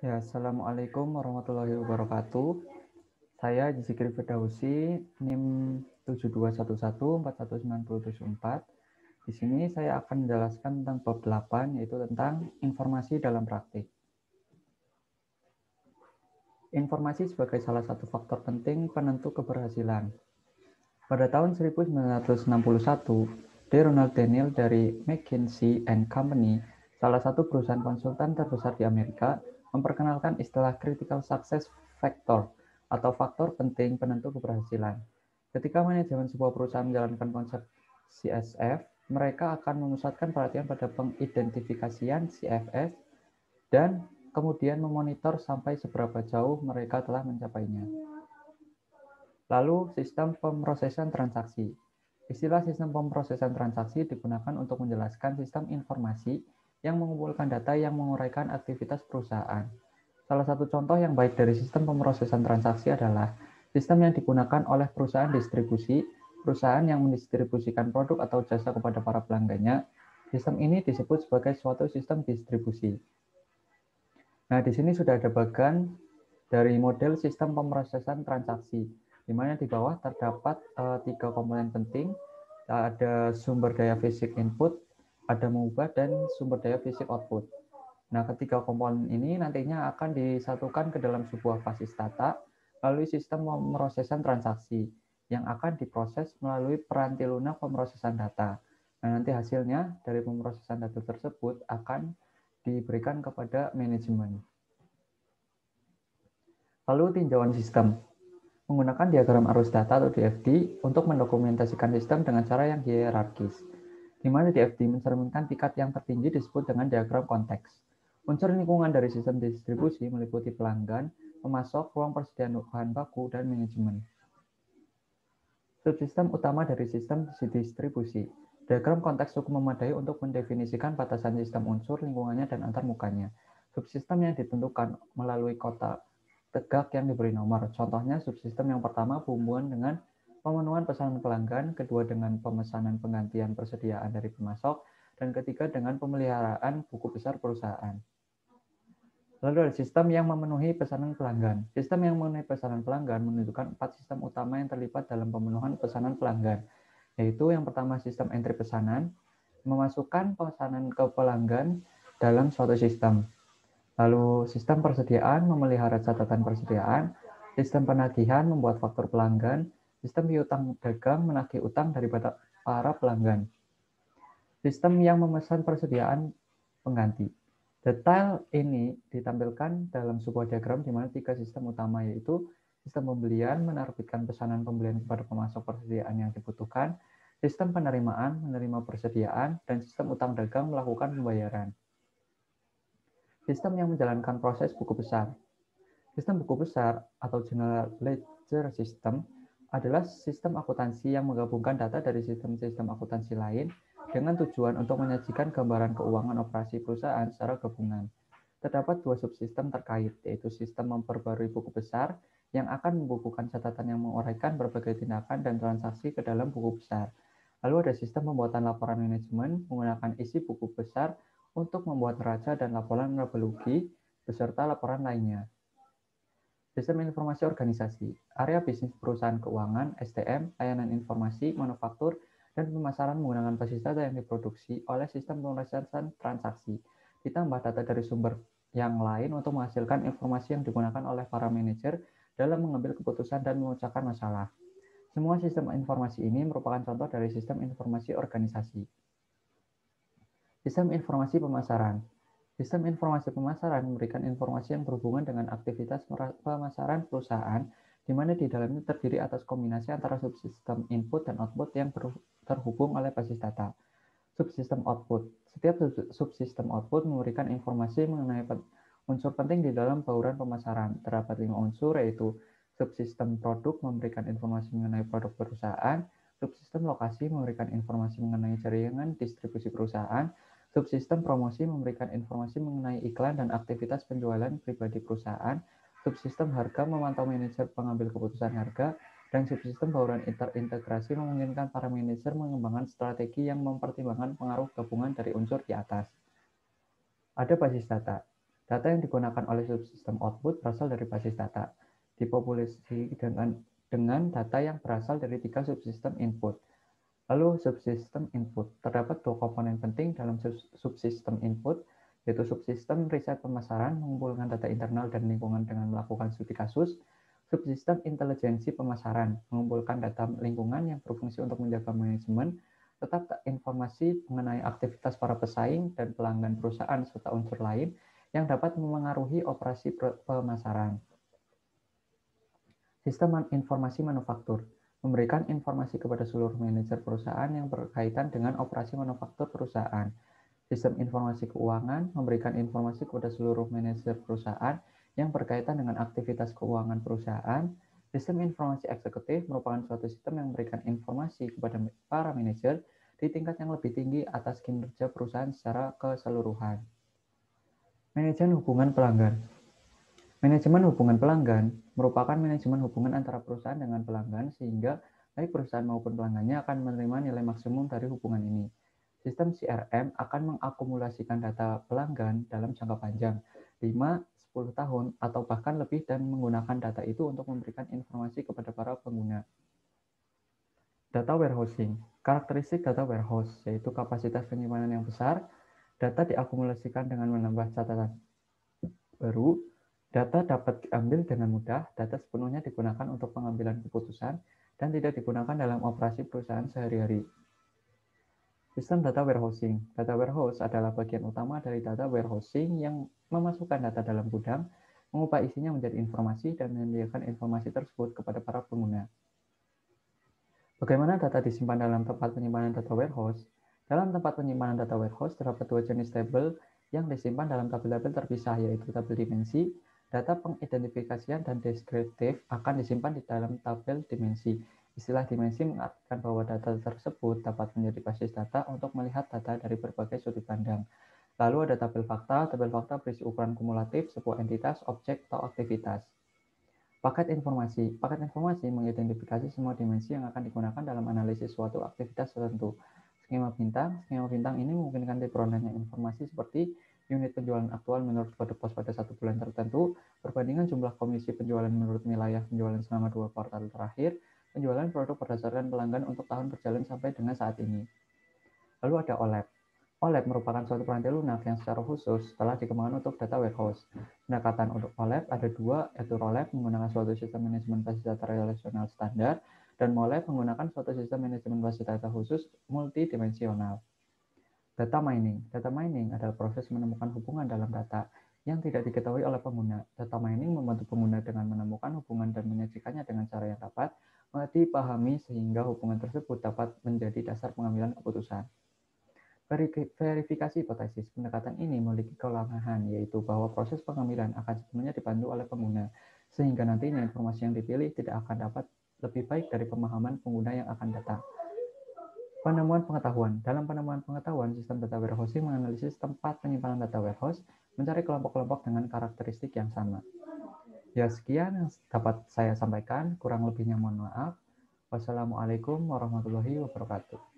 Ya, Assalamualaikum warahmatullahi wabarakatuh. Saya Zikri Firdausi, NIM 72114194. Di sini saya akan menjelaskan tentang bab 8, yaitu tentang informasi dalam praktik. Informasi sebagai salah satu faktor penting penentu keberhasilan. Pada tahun 1961, D. Ronald Daniel dari McKinsey & Company, salah satu perusahaan konsultan terbesar di Amerika, memperkenalkan istilah Critical Success Factor atau faktor penting penentu keberhasilan. Ketika manajemen sebuah perusahaan menjalankan konsep CSF, mereka akan memusatkan perhatian pada pengidentifikasian CFS dan kemudian memonitor sampai seberapa jauh mereka telah mencapainya. Lalu, sistem pemrosesan transaksi. Istilah sistem pemrosesan transaksi digunakan untuk menjelaskan sistem informasi yang mengumpulkan data yang menguraikan aktivitas perusahaan. Salah satu contoh yang baik dari sistem pemrosesan transaksi adalah sistem yang digunakan oleh perusahaan distribusi, perusahaan yang mendistribusikan produk atau jasa kepada para pelanggannya. Sistem ini disebut sebagai suatu sistem distribusi. Nah, di sini sudah ada bagan dari model sistem pemrosesan transaksi, di mana di bawah terdapat 3 komponen penting, ada sumber daya fisik input, ada mengubah, dan sumber daya fisik output. Nah, ketiga komponen ini nantinya akan disatukan ke dalam sebuah basis data melalui sistem pemrosesan transaksi yang akan diproses melalui peranti lunak pemrosesan data. Nah, nanti hasilnya dari pemrosesan data tersebut akan diberikan kepada manajemen. Lalu tinjauan sistem. Menggunakan diagram arus data atau DFD untuk mendokumentasikan sistem dengan cara yang hierarkis, di mana DFD mencerminkan tingkat yang tertinggi disebut dengan diagram konteks. Unsur lingkungan dari sistem distribusi meliputi pelanggan, pemasok, ruang persediaan bahan baku, dan manajemen. Subsistem utama dari sistem distribusi. Diagram konteks cukup memadai untuk mendefinisikan batasan sistem unsur, lingkungannya, dan antarmukanya. Subsistem yang ditentukan melalui kotak tegak yang diberi nomor. Contohnya, subsistem yang pertama berhubungan dengan pemenuhan pesanan pelanggan, kedua dengan pemesanan penggantian persediaan dari pemasok, dan ketiga dengan pemeliharaan buku besar perusahaan. Lalu ada sistem yang memenuhi pesanan pelanggan. Sistem yang memenuhi pesanan pelanggan menunjukkan 4 sistem utama yang terlibat dalam pemenuhan pesanan pelanggan, yaitu yang pertama sistem entry pesanan, memasukkan pesanan ke pelanggan dalam suatu sistem. Lalu sistem persediaan memelihara catatan persediaan, sistem penagihan membuat faktur pelanggan, sistem piutang dagang menagih utang daripada para pelanggan. Sistem yang memesan persediaan pengganti. Detail ini ditampilkan dalam sebuah diagram di mana 3 sistem utama, yaitu sistem pembelian menerbitkan pesanan pembelian kepada pemasok persediaan yang dibutuhkan, sistem penerimaan menerima persediaan, dan sistem utang dagang melakukan pembayaran. Sistem yang menjalankan proses buku besar. Sistem buku besar atau General Ledger System adalah sistem akuntansi yang menggabungkan data dari sistem-sistem akuntansi lain dengan tujuan untuk menyajikan gambaran keuangan operasi perusahaan secara gabungan. Terdapat 2 subsistem terkait, yaitu sistem memperbarui buku besar yang akan membukukan catatan yang menguraikan berbagai tindakan dan transaksi ke dalam buku besar. Lalu ada sistem pembuatan laporan manajemen menggunakan isi buku besar untuk membuat neraca dan laporan laba rugi beserta laporan lainnya. Sistem informasi organisasi, area bisnis perusahaan keuangan, STM, layanan informasi, manufaktur, dan pemasaran menggunakan basis data yang diproduksi oleh sistem pemrosesan transaksi, ditambah data dari sumber yang lain untuk menghasilkan informasi yang digunakan oleh para manajer dalam mengambil keputusan dan memecahkan masalah. Semua sistem informasi ini merupakan contoh dari sistem informasi organisasi. Sistem informasi pemasaran. Sistem informasi pemasaran memberikan informasi yang berhubungan dengan aktivitas pemasaran perusahaan, di mana di dalamnya terdiri atas kombinasi antara subsistem input dan output yang terhubung oleh basis data. Subsistem output. Setiap subsistem output memberikan informasi mengenai unsur penting di dalam bauran pemasaran. Terdapat 5 unsur, yaitu subsistem produk memberikan informasi mengenai produk perusahaan, subsistem lokasi memberikan informasi mengenai jaringan distribusi perusahaan, subsistem promosi memberikan informasi mengenai iklan dan aktivitas penjualan pribadi perusahaan, subsistem harga memantau manajer pengambil keputusan harga, dan subsistem bauran terintegrasi memungkinkan para manajer mengembangkan strategi yang mempertimbangkan pengaruh gabungan dari unsur di atas. Ada basis data. Data yang digunakan oleh subsistem output berasal dari basis data, dipopulasi dengan data yang berasal dari 3 subsistem input. Lalu subsistem input, terdapat 2 komponen penting dalam subsistem input, yaitu subsistem riset pemasaran mengumpulkan data internal dan lingkungan dengan melakukan studi kasus, subsistem intelijensi pemasaran mengumpulkan data lingkungan yang berfungsi untuk menjaga manajemen, tetap informasi mengenai aktivitas para pesaing dan pelanggan perusahaan serta unsur lain yang dapat memengaruhi operasi pemasaran. Sistem informasi manufaktur memberikan informasi kepada seluruh manajer perusahaan yang berkaitan dengan operasi manufaktur perusahaan. Sistem informasi keuangan memberikan informasi kepada seluruh manajer perusahaan yang berkaitan dengan aktivitas keuangan perusahaan. Sistem informasi eksekutif merupakan suatu sistem yang memberikan informasi kepada para manajer di tingkat yang lebih tinggi atas kinerja perusahaan secara keseluruhan. Manajemen hubungan pelanggan. Manajemen hubungan pelanggan merupakan manajemen hubungan antara perusahaan dengan pelanggan sehingga baik perusahaan maupun pelanggannya akan menerima nilai maksimum dari hubungan ini. Sistem CRM akan mengakumulasikan data pelanggan dalam jangka panjang, 5-10 tahun, atau bahkan lebih dan menggunakan data itu untuk memberikan informasi kepada para pengguna. Data warehousing. Karakteristik data warehouse yaitu kapasitas penyimpanan yang besar, data diakumulasikan dengan menambah catatan baru, data dapat diambil dengan mudah, data sepenuhnya digunakan untuk pengambilan keputusan, dan tidak digunakan dalam operasi perusahaan sehari-hari. Sistem data warehousing. Data warehouse adalah bagian utama dari data warehousing yang memasukkan data dalam gudang, mengubah isinya menjadi informasi, dan menyediakan informasi tersebut kepada para pengguna. Bagaimana data disimpan dalam tempat penyimpanan data warehouse? Dalam tempat penyimpanan data warehouse terdapat 2 jenis tabel yang disimpan dalam tabel-tabel terpisah, yaitu tabel dimensi. Data pengidentifikasian dan deskriptif akan disimpan di dalam tabel dimensi. Istilah dimensi mengartikan bahwa data tersebut dapat menjadi basis data untuk melihat data dari berbagai sudut pandang. Lalu ada tabel fakta. Tabel fakta berisi ukuran kumulatif sebuah entitas, objek, atau aktivitas. Paket informasi. Paket informasi mengidentifikasi semua dimensi yang akan digunakan dalam analisis suatu aktivitas tertentu. Skema bintang. Skema bintang ini memungkinkan diperolehnya informasi seperti unit penjualan aktual menurut kode pos pada 1 bulan tertentu, perbandingan jumlah komisi penjualan menurut wilayah penjualan selama 2 kuartal terakhir, penjualan produk berdasarkan pelanggan untuk tahun berjalan sampai dengan saat ini. Lalu ada OLAP. OLAP merupakan suatu perantai lunak yang secara khusus telah dikembangkan untuk data warehouse. Pendekatan untuk OLAP ada 2, yaitu ROLAP menggunakan suatu sistem manajemen basis data relasional standar, dan MOLAP menggunakan suatu sistem manajemen basis data khusus multidimensional. Data mining. Data mining adalah proses menemukan hubungan dalam data yang tidak diketahui oleh pengguna. Data mining membantu pengguna dengan menemukan hubungan dan menyajikannya dengan cara yang dapat dipahami sehingga hubungan tersebut dapat menjadi dasar pengambilan keputusan. Verifikasi hipotesis. Pendekatan ini memiliki kelemahan, yaitu bahwa proses pengambilan akan sepenuhnya dibantu oleh pengguna, sehingga nantinya informasi yang dipilih tidak akan dapat lebih baik dari pemahaman pengguna yang akan datang. Penemuan pengetahuan. Dalam penemuan pengetahuan, sistem data warehousing menganalisis tempat penyimpanan data warehouse, mencari kelompok-kelompok dengan karakteristik yang sama. Ya, sekian yang dapat saya sampaikan. Kurang lebihnya mohon maaf. Wassalamualaikum warahmatullahi wabarakatuh.